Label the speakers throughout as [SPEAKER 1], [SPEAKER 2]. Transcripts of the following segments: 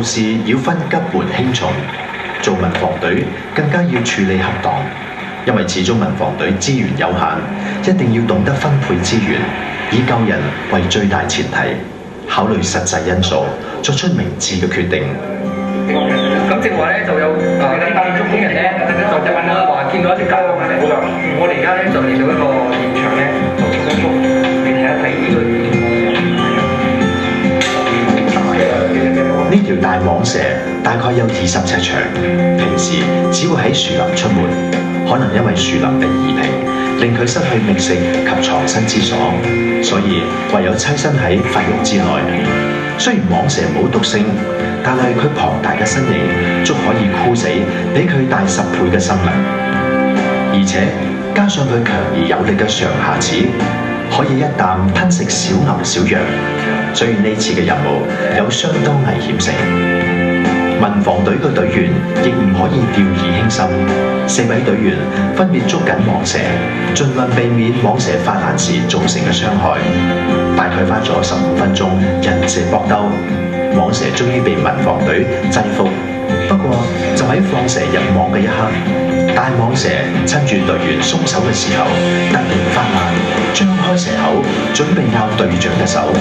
[SPEAKER 1] 事要分急緩輕重，做民防隊更加要處理恰當，因為始終民防隊資源有限，一定要懂得分配資源，以救人為最大前提，考慮實際因素，作出明智嘅決定。
[SPEAKER 2] 咁正話咧就有建築工人咧就問啦話見到一隻狗，我哋而家咧就嚟到一個現場咧，就想捉你睇一睇呢個。
[SPEAKER 1] 呢條大蟒蛇大概有20尺長，平時只會喺樹林出沒，可能因為樹林被夷平，令佢失去覓食及藏身之所，所以唯有棲身喺筏屋之內。雖然蟒蛇冇毒性，但係佢龐大嘅身形足可以箍死比佢大10倍嘅生物，而且加上佢強而有力嘅上下齒，可以一啖吞食小牛小羊，所以呢次嘅任務有相當危險性。民防隊嘅隊員亦唔可以掉以輕心，4位隊員分別捉緊蟒蛇，盡量避免蟒蛇發難時造成嘅傷害。大概花咗15分鐘人蛇搏鬥，蟒蛇終於被民防隊制服。不過就喺放蛇入網嘅一刻，大蟒蛇趁住隊員鬆手嘅時候，突然發難，張開蛇口，準備咬隊長嘅手。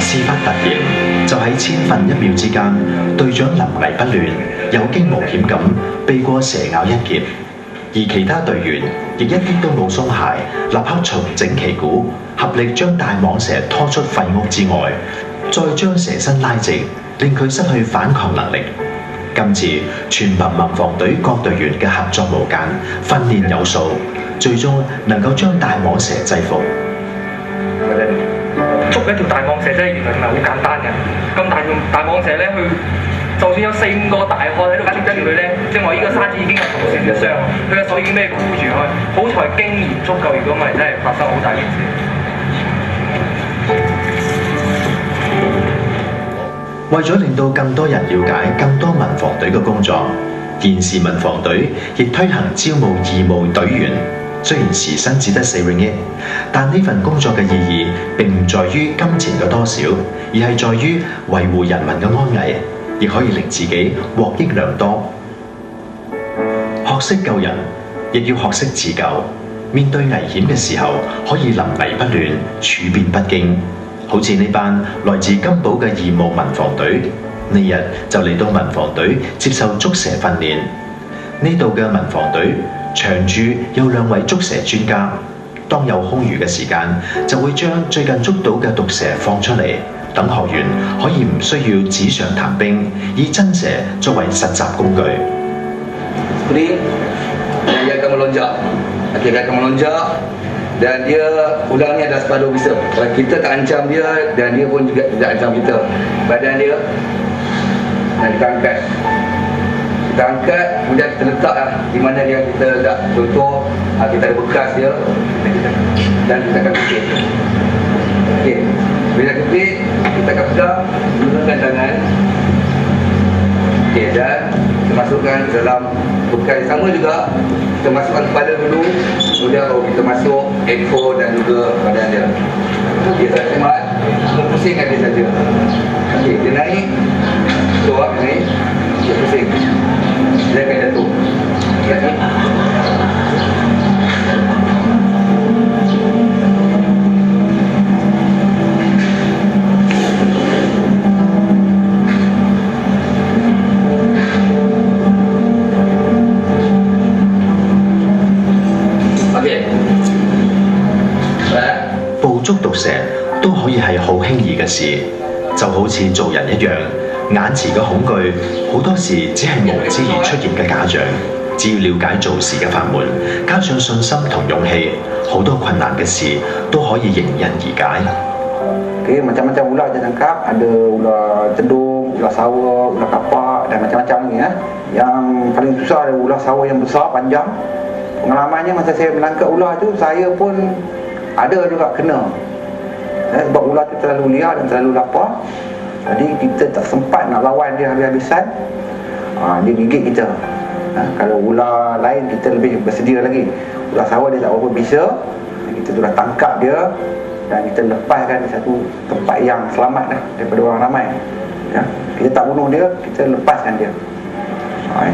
[SPEAKER 1] 事發突然，就喺千分一秒之間，隊長臨危不亂，有驚無險咁避過蛇咬一劫，而其他隊員亦一啲都冇鬆懈，立刻重整旗鼓，合力將大蟒蛇拖出筏屋之外，再將蛇身拉直，令佢失去反抗能力。今次全憑民防隊各隊員嘅合作無間，訓練有素，最終能夠將大蟒蛇制服。
[SPEAKER 2] 捉一條大蟒蛇真係原來唔係好簡單嘅。咁大蟒蛇咧，佢就算有4-5個大漢喺度跟住佢咧，正話依個沙子已經有同船嘅傷，佢嘅手已經俾箍住開。好彩經驗足夠，如果唔係真係發生好大件事。
[SPEAKER 1] 為咗令到更多人了解更多民防隊嘅工作，現時民防隊亦推行招募義務隊員。雖然時薪只得4 ringgit，但呢份工作嘅意義並唔在於金錢嘅多少，而係在於維護人民嘅安危，亦可以令自己獲益良多。學識救人，亦要學識自救。面對危險嘅時候，可以臨危不亂，處變不驚。好似呢班來自金寶嘅義務民防隊，呢日就嚟到民防隊接受捉蛇訓練。呢度嘅民防隊長駐有2位捉蛇專家，當有空餘嘅時間，就會將最近捉到嘅毒蛇放出嚟，等學員可以唔需要紙上談兵，以真蛇作為實習工具。
[SPEAKER 3] Dia akan melonjak, dia akan melonjak dan dia ular ni adalah sepadu bisa. Kalau kita tak ancam dia dan dia pun juga tidak ancam kita. Badan dia dan kita angkat. Kita angkat, kemudian kita letaklah di mana dia kita letak. Contoh, kita ada bekas dia dan kita akan kepit. Okey. Bila kepit, kita akan pegang, gunakan tangan. Okey, dan kita masukkan ke dalam bekas yang sama juga. Kita masukkan kepala dulu, kemudian baru kita masuk ekor dan juga badan dia. Okey, saya cemat, pusingkan dia saja. Okey, dia naik, keluar naik, dia pusing. Dia akan jatuh. Okey. Okey.
[SPEAKER 1] 捕捉毒蛇都可以係好輕易嘅事，就好似做人一樣。眼前嘅恐懼好多時只係無知而出現嘅假象，只要了解做事嘅法門，加上信心同勇氣，好多困難嘅事都可以迎刃而解。
[SPEAKER 4] Okay, macam-macam ular kita tangkap, ada ular cedung, ular sawa, ular kapak dan macam-macam ni. Yang paling susah ada ular sawa yang besar, panjang. Pengalamannya masa saya menangkap ular tu, saya pun ada juga kena. Sebab ular tu terlalu liar dan terlalu lapar, jadi kita tak sempat nak lawan dia habis-habisan. Dia gigit kita. Kalau ular lain kita lebih bersedia lagi. Ular sawah dia tak berapa bisa, kita tu dah tangkap dia dan kita lepaskan di satu tempat yang selamat daripada orang ramai. Kita tak bunuh dia, kita lepaskan dia.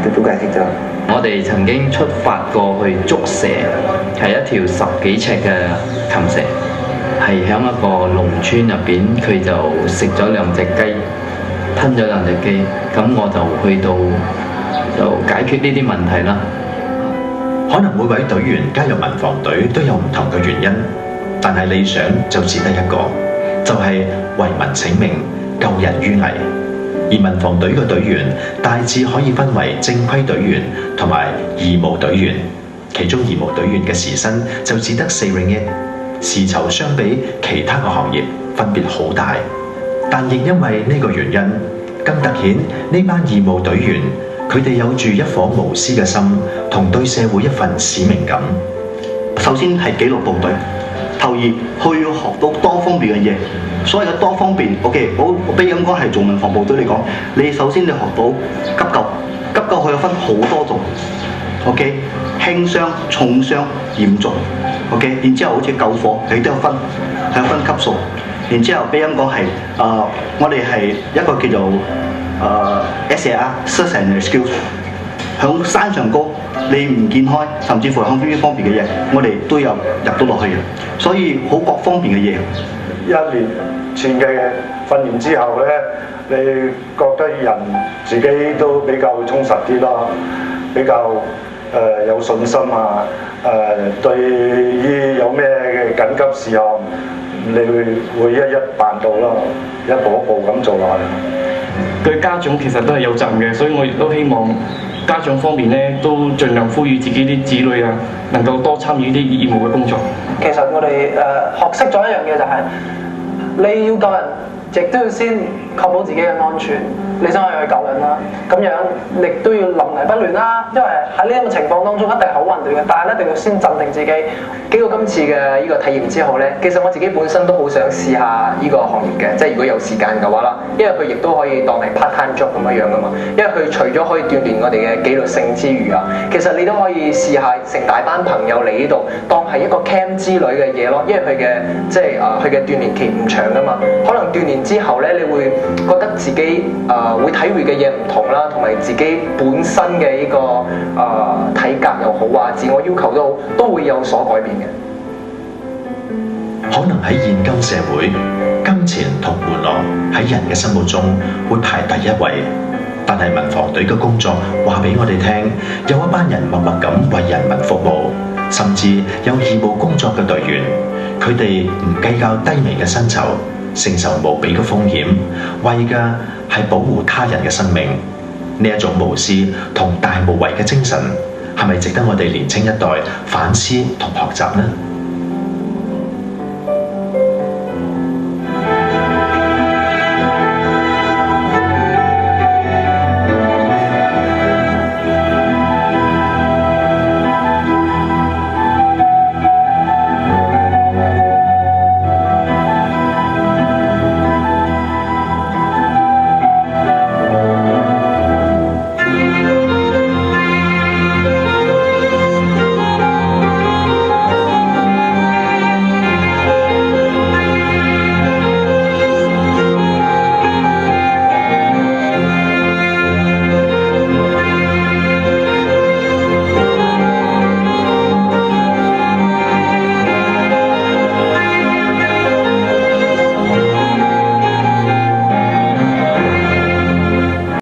[SPEAKER 4] Itu tugas kita.
[SPEAKER 5] 我哋曾經出發過去捉蛇，係一條10幾尺嘅蠄蛇，係喺一個農村入邊，佢就食咗2隻雞，吞咗2隻雞，咁我就去到就解決呢啲問題啦。
[SPEAKER 1] 可能每位隊員加入民防隊都有唔同嘅原因，但係理想就只得一個，就係為民請命，救人於危。而民防隊嘅隊員大致可以分為正規隊員同埋義務隊員，其中義務隊員嘅時薪就只得4 ringgit， 時酬相比其他嘅行業分別好大。但亦因為呢個原因，更突顯呢班義務隊員佢哋有住一顆無私嘅心，同對社會一份使命感。
[SPEAKER 6] 首先係紀律部隊，頭二佢要學到多方面嘅嘢。所謂嘅多方面 ，OK， 我比咁講係做民防部隊嚟講，你首先你學到急救，急救佢有分好多種 ，OK， 輕傷、重傷、嚴重 ，OK， 然之後好似救火，你都有分級數。然之後比咁講係我哋係一個叫做SAR Search and Rescue， 響山上高你唔見開，甚至乎響呢方面嘅嘢，我哋都有入到落去嘅，所以好各方面嘅嘢。
[SPEAKER 7] 1年前嘅訓練之後咧，你覺得人自己都比較充實啲啦，比較有信心啊！對於有咩嘅緊急事項，你會一一辦到啦，一步一步咁做落去。
[SPEAKER 8] 對家長其實都係有責任嘅，所以我亦都希望家長方面咧都盡量呼籲自己啲子女啊，能夠多參與啲義務嘅工作。
[SPEAKER 9] 其實我哋學識咗一樣嘢就係、你要救人，亦都要先確保自己嘅安全。你先可以去救人啦，咁樣亦都要臨危不亂啦。因為喺呢個情況當中一定係好混亂嘅，但係一定要先鎮定自己。經過今次嘅呢個體驗之後咧，其實我自己本身都好想試下呢個行業嘅，即係如果有時間嘅話啦，因為佢亦都可以當係 part time job 咁樣噶嘛。因為佢除咗可以鍛鍊我哋嘅紀律性之餘啊，其實你都可以試下成大班朋友嚟呢度，當係一個 camp 之類嘅嘢咯。因為佢嘅即係佢嘅鍛鍊期唔長噶嘛，可能鍛鍊之後咧，你會覺得自己會體會嘅嘢唔同啦，同埋自己本身嘅呢個體格又好啊，自我要求都會有所改變嘅。
[SPEAKER 1] 可能喺現今社會，金錢同玩樂喺人嘅心目中會排第一位，但係民防隊嘅工作話俾我哋聽，有一班人默默咁為人民服務，甚至有義務工作嘅隊員，佢哋唔計較低微嘅薪酬，承受無比嘅風險，為嘅係保護他人嘅生命。呢一種無私同大無畏嘅精神，係咪值得我哋年青一代反思同學習呢？